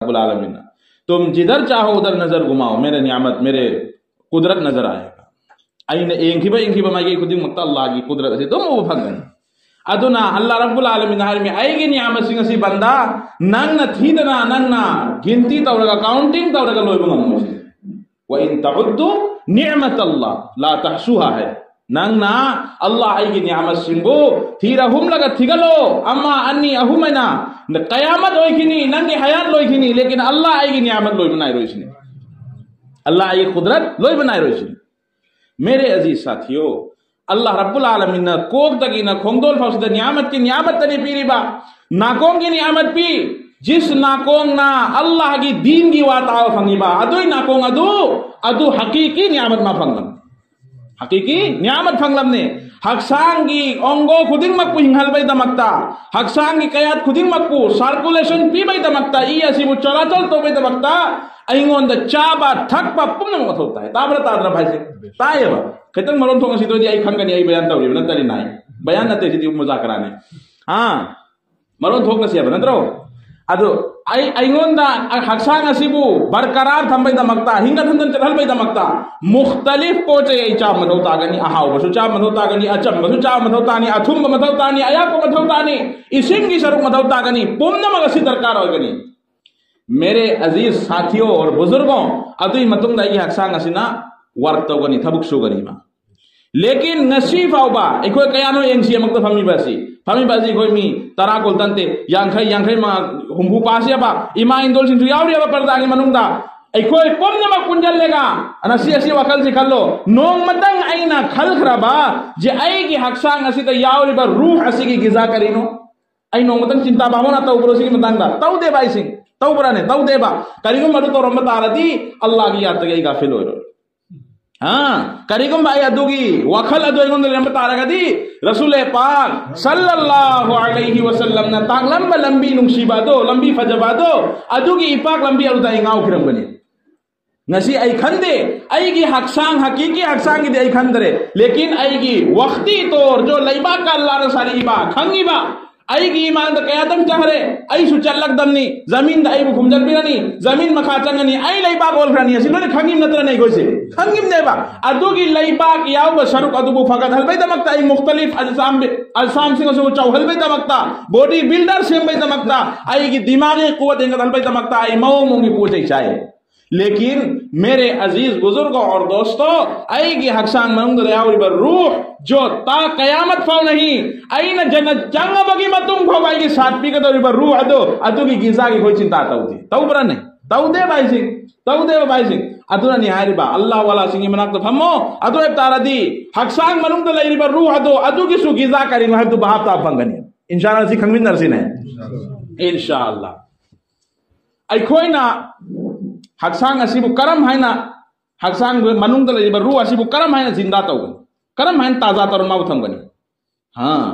رب العالمین تم جدھر چاہو ادھر نظر گھماؤ میرے نعمت میرے قدرت نظر آئے گا اینا اینکھیبا مائی خودی مکتا اللہ کی قدرت سے تم وہ پھنگن ادنا اللہ رب العالمین ہرمی ایگی نعمت سنگ سی بندہ ننگنا تھیدنا ننگنا گنتی تورگا کاؤنٹنگ تورگا لوئی بنا موسی وَإِن تَعُدُّ نِعْمَةَ اللَّهِ لَا تَحْسُوهَا ہے ننگنا اللہ ایگی نعمت سنگو تھیرا ہم لگا تھگلو اما انی اہمنا قیامت ہوئی کھنی ننگی حیات لوئی کھنی لیکن اللہ ایگی نعمت لوئی بنائی روئی سنی اللہ ایگی قدرت لوئی بنائی روئی سنی میرے عزیز ساتھیو اللہ رب العالمین کوک تکی نہ کھونگدول فوسد نعمت کی نعمت تنی پیری با ناکون کی نعمت پی جس ناکون نا اللہ کی دین کی واتاو فنگی با ادوی ناکون ادو حقیقی نعمت ما فنگلم حقیقی نعمت فنگلم نے حق سانگی اونگو خودنگ مکو ہنگل بای دمکتا حق سانگی قیاد خودنگ مکو سارکولیشن پی بای دمکتا ای اسی وہ چلا چل تو بای دمکتا اینگون دا چابا تھک پا پم نمت ہوتا ہے تابرا تادرہ بھائی سے تائے با کتن مرون تھونگا سی تو دی ای کھنگا نی ای بیان تاوری بنا تاری نائی بیان نتے سی دی مذاکرانے ہاں مرون تھونگا سی ابنا درو ادو اینگون دا حق سانگا سی بو برقرار تھم بای دمکتا ہنگا تھندن چلال بای دمکتا مختلف پوچے ای چاب مدھو تاگنی احاو بسو چاب مدھو تاگنی اچم بسو چاب مدھو تانی اتھم مدھو تانی ایاکو مدھو تانی اسنگی شروع مدھو تاگنی پومنا مگسی درکار ہوگنی میرے عزیز ساتھیوں اور بزرگوں ادوی متنگ دا ای حق سانگا سی نا ورطو گنی تھبک شو گنی ما لیکن نصیف آو با ایکوئی کیانو اینسی مکتا فمی باسی کوئی می ترا کلتنتے یانکھائی ما ہمبو پاسی با ایما اندول سنسو یاوری با پرداگی مننگ دا ایکوئی پم نما کنجل لے گا اسی وکل سے کھلو نونگ مدنگ اینا کھل خرابا جے ای کی حق سانگ اسی تا یاوری با روح اسی کی گزا کرینو ای نونگ مدنگ چنتا باہونا تاو برو سی کی مدنگ دا تاو دے بائی سنگ تاو برانے تاو دے با کریگم مرو تو رمت آردی اللہ کی یاد تک ای غافل ہوئی رو ہاں کریگم بائی ادو کی وکھل ادو ایگون دل رمت آرگا دی رسول پاک صلی اللہ علیہ وسلم نا تاک لمبی نمشی با دو لمبی فجبا دو ادو کی پاک لمبی ارو تا انگاو کرم بنی نسی ای کھندے ای کی حق سانگ حقیقی حق سانگ دے ای کھندرے لیکن ای کی وقتی طور جو لیبا کا اللہ رسالی با کھنگی با ای کی ایمان دا قیادم چاہرے ای سو چلک دمنی زمین دا ای بکم جل بیرانی زمین مخاچنگنی ای لیبا گول کرانی اسی لونے کھنگیم نتر نہیں گوئی سے کھنگیم دے با ادو کی لیبا کیاو با شرک ادو بو فقط حل بی دمکتا ای مختلف اجسام سنگو سو چاو حل بی دمکتا بوڈی بلڈر سیم بی دمکتا ای کی دماغی قوت انگت حل بی دمکتا ای مو مونگی پوچھے چاہے لیکن میرے عزیز بزرگوں اور دوستوں ای کی حقسان منگ ریاوری بر روح جو تا قیامت فاو نہیں این جنت جنگ بگی متنگ فاو بائی کی ساتھ پی کتوری بر روح ادو کی گیزا کی کوئی چنتا آتا ہوتی تو برنے تو دے بائی سنگ تو دے بائی سنگ ادو نا نہاری با اللہ والا سنگی مناک تو ہمو ادو ابتارا دی حقسان منگ ریاوری بر روح ادو کی سو گیزا کریں گے تو بہاب تاب فنگنی انشاءاللہ سی کھنگوین نرسین ہے انشاءاللہ ای کوئی نا حق سانگ اسیبو کرم ہے نا حق سانگ مننگ دل بر روح اسیبو کرم ہے نا زندہ تو گنی کرم ہے نا تازہ تر ما بتھم گنی ہاں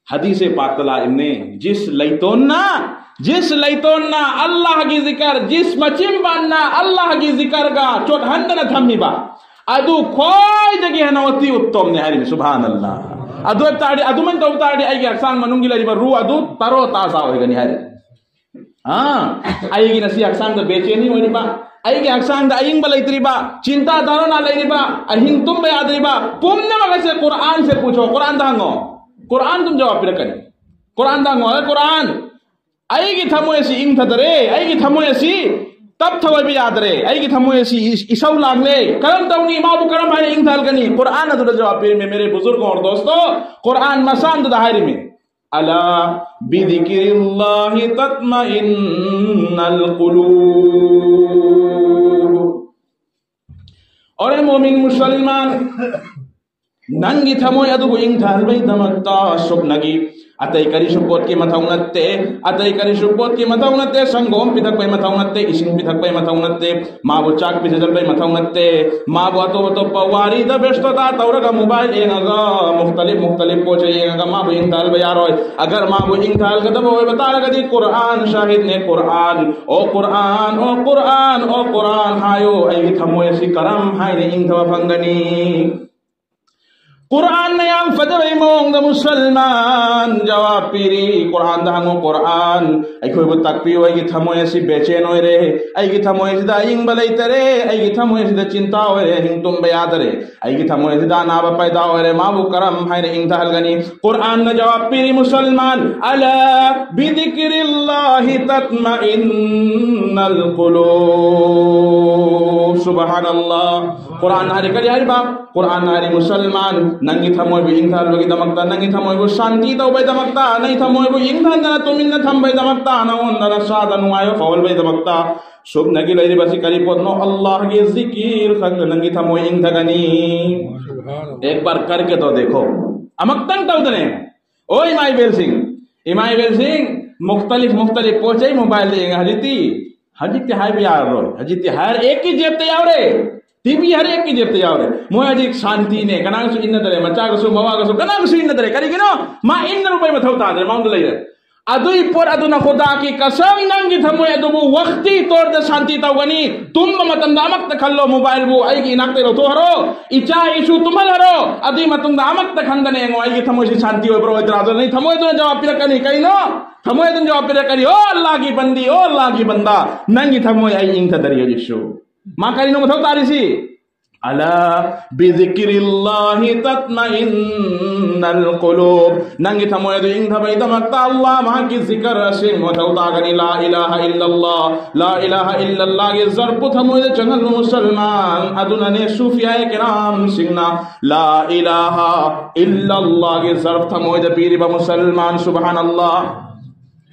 حدیث پاک تلا امنے جس لیتون نا اللہ کی ذکر جس مچم باننا اللہ کی ذکر گا چوٹ ہندن تھمی با ادو کوئی جگہ ہے نوتی اتوم نے حریم سبحان اللہ ادو ابتاڑی ادو من تو ابتاڑی ای حق سانگ مننگی لری بر روح ادو ترو تازہ ہوئے گنی حریم ہاں آئی گی نسی اقسام دا بیچینی ہوئی با آئی گی اقسام دا اینگ بلائی تری با چنتا دارو نا لئی با اہنگ تم بے آدری با پم نے مگا سے قرآن سے پوچھو قرآن دا ہنگو قرآن تم جواب پر کریں قرآن دا ہنگو اے قرآن آئی گی تھمو ایسی اینگ تھا درے آئی گی تھمو ایسی تب تھوئی بھی یاد رے آئی گی تھمو ایسی اسو لاگ لے کرم تاونی امامو کرم آئی اینگ تھال کنی قرآن دا جواب پر میں میرے بزرگوں اور دوستو قرآن مسان دا حیری میں الا بذکر اللہ تطمئن القلوب اور اے مومن مسلمان ننگی تھموی ادو انگ تھال بی دمکتا شب نگی اتائی کری شبوت کی متاونتے اتائی کری شبوت کی متاونتے سنگوم پی تک بی متاونتے اسنگ پی تک بی متاونتے ماں وہ چاک پی جل بی متاونتے ماں وہ تو پواری دا بیشتو تا تورگا موبائل اینگا مختلف پوچھے اینگا ماں وہ انگ تھال بی آروئی اگر ماں وہ انگ تھال کتا وہ بتا لگا دی قرآن شاہد نے قرآن او قرآن او قرآن او قرآن ہایو ایگی تھمو ایسی کرم ہائی نے انگ تھوا پھنگنی Quran na yang fadaway mong da Musalman jawab piri Quran da hango Quran ay koy bu takpi ay gi thamoy si bechen oy re ay gi thamoy si da ing balay tare ay gi thamoy si da cinta oy re hing tum bayad re ay gi thamoy si da na ba paida oy re ma bu karam hay re ing dal gani Quran na jawab piri Musalman ala bi dhikrillahi tatma'innal qulub subhanallah Quran hari kali hari ba Quran hari Musalman nangi thamoy bu ingthal bagi damakta nangi thamoy bu shanti taw bay damakta nai thamoy bu ingthal dana tuminna tham bay damakta na on dana sada nuayo fawal bay damakta sub nagi lai basi kali potno Allah ke zikir khang nangi thamoy ingthagani ek bar karke to dekho amaktan taw dane o Imaibel Singh mukhtalif pochai mobile de hajiti hai bi yaar ro hajiti har ek hi jeb te yaare TV hari ek ki jeb te yaare moya dik shanti ne kanang su inna dare macha ga su mawa ga su kanang su inna dare kari gino ma inna rupai ma thauta dare maund lai adui por aduna khuda ki kasam nangi thamoy adubu waqti tor da shanti tawgani tum matam da amak ta khallo mobile bu ai gi nak te ro to haro icha isu tumal haro adi matum da amak ta khandane ngo ai gi thamoy si shanti hoy bro idra do nahi thamoy do jawab pira kani kai no thamoy do jawab pira kari o Allah ki bandi o Allah ki banda nangi thamoy ai ing ta dari jisu makanya nomor tahu tadi sih ala bizikrillahi tatma'innal qulub nangi thamoy do ing thabai damakta Allah ma ki zikr asin mo tahu ta gani la ilaha illallah ge zarbu thamoy de changal Musalman aduna ne sufiya kiram singna la ilaha illallah ge zarb thamoy de piri ba Musalman subhanallah